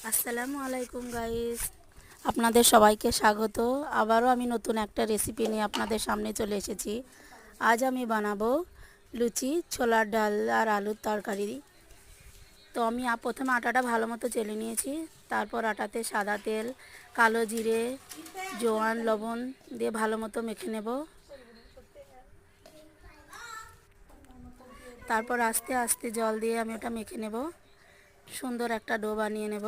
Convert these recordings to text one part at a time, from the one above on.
আসসালামু আলাইকুম গাইস, আপনাদের সবাইকে স্বাগত। আবারও আমি নতুন একটা রেসিপি নিয়ে আপনাদের সামনে চলে এসেছি। আজ আমি বানাবো লুচি, ছোলার ডাল আর আলুর তরকারি। তো আমি প্রথমে আটাটা ভালো মতো চেলে নিয়েছি। তারপর আটাতে সাদা তেল, কালো জিরে, জোয়ান, লবণ দিয়ে ভালো মতো মেখে নেব। তারপর আস্তে আস্তে জল দিয়ে আমি ওটা মেখে নেব। সুন্দর একটা ডো বানিয়ে নেব।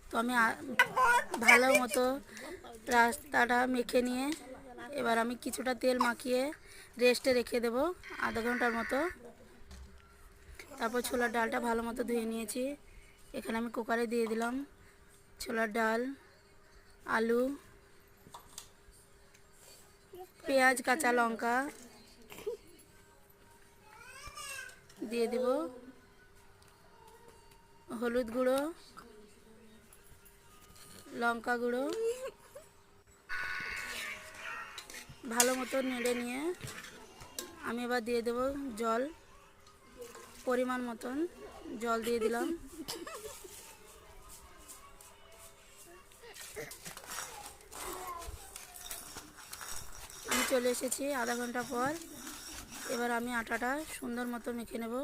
তো আমি ভালো মতো রাস্তাটা মেখে নিয়ে এবার আমি কিছুটা তেল মাখিয়ে রেস্টে রেখে দেব আধা ঘন্টার মতো। তারপর ছোলার ডালটা ভালো মতো ধুয়ে নিয়েছি। এখানে আমি কুকারে দিয়ে দিলাম ছোলার ডাল, আলু, পেঁয়াজ, কাঁচা লঙ্কা দিয়ে দেব, হলুদ গুঁড়ো, লঙ্কা গুঁড়ো, ভালো মতো নেড়ে নিয়ে আমি এবার দিয়ে দেব জল, পরিমাণ মতন জল দিয়ে দিলাম। আমি চলে এসেছি আধা ঘন্টা পর। এবার আমি আটাটা সুন্দর মতো মেখে নেব।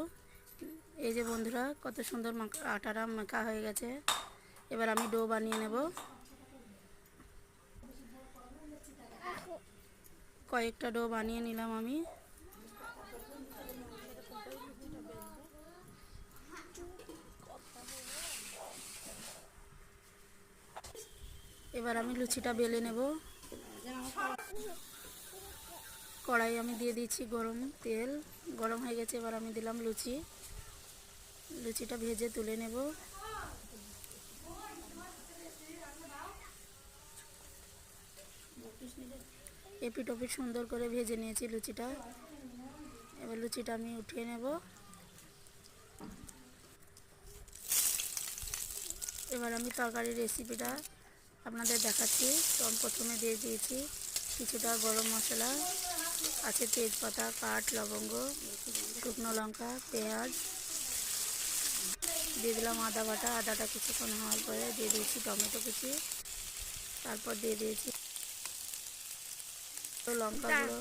এই যে বন্ধুরা, কত সুন্দর আটাটা মাখা হয়ে গেছে। এবার আমি ডো বানিয়ে নেব। কয়েকটা ডো বানিয়ে নিলাম আমি। এবার আমি লুচিটা বেলে নেব। কড়াই আমি দিয়ে দিয়েছি গরম তেল, গরম হয়ে গেছে। এবার আমি দিলাম লুচিটা ভেজে তুলে নেব। এপিট ওপিট সুন্দর করে ভেজে নিয়েছি লুচিটা। এবার লুচিটা আমি উঠিয়ে নেব। এবার আমি তরকারির রেসিপিটা আপনাদের দেখাচ্ছি। তো আমি প্রথমে দিয়ে দিয়েছি কিছুটা গরম মশলা, আছে তেজপাতা, কাঠ, লবঙ্গ, শুকনো লঙ্কা, পেঁয়াজ, দিয়ে দিলাম আদা বাটা। আদাটা কিছুক্ষণ হওয়ার পরে দিয়ে দিয়েছি টমেটো কুচি। তারপর দিয়ে দিয়েছি লঙ্কা গুঁড়ো,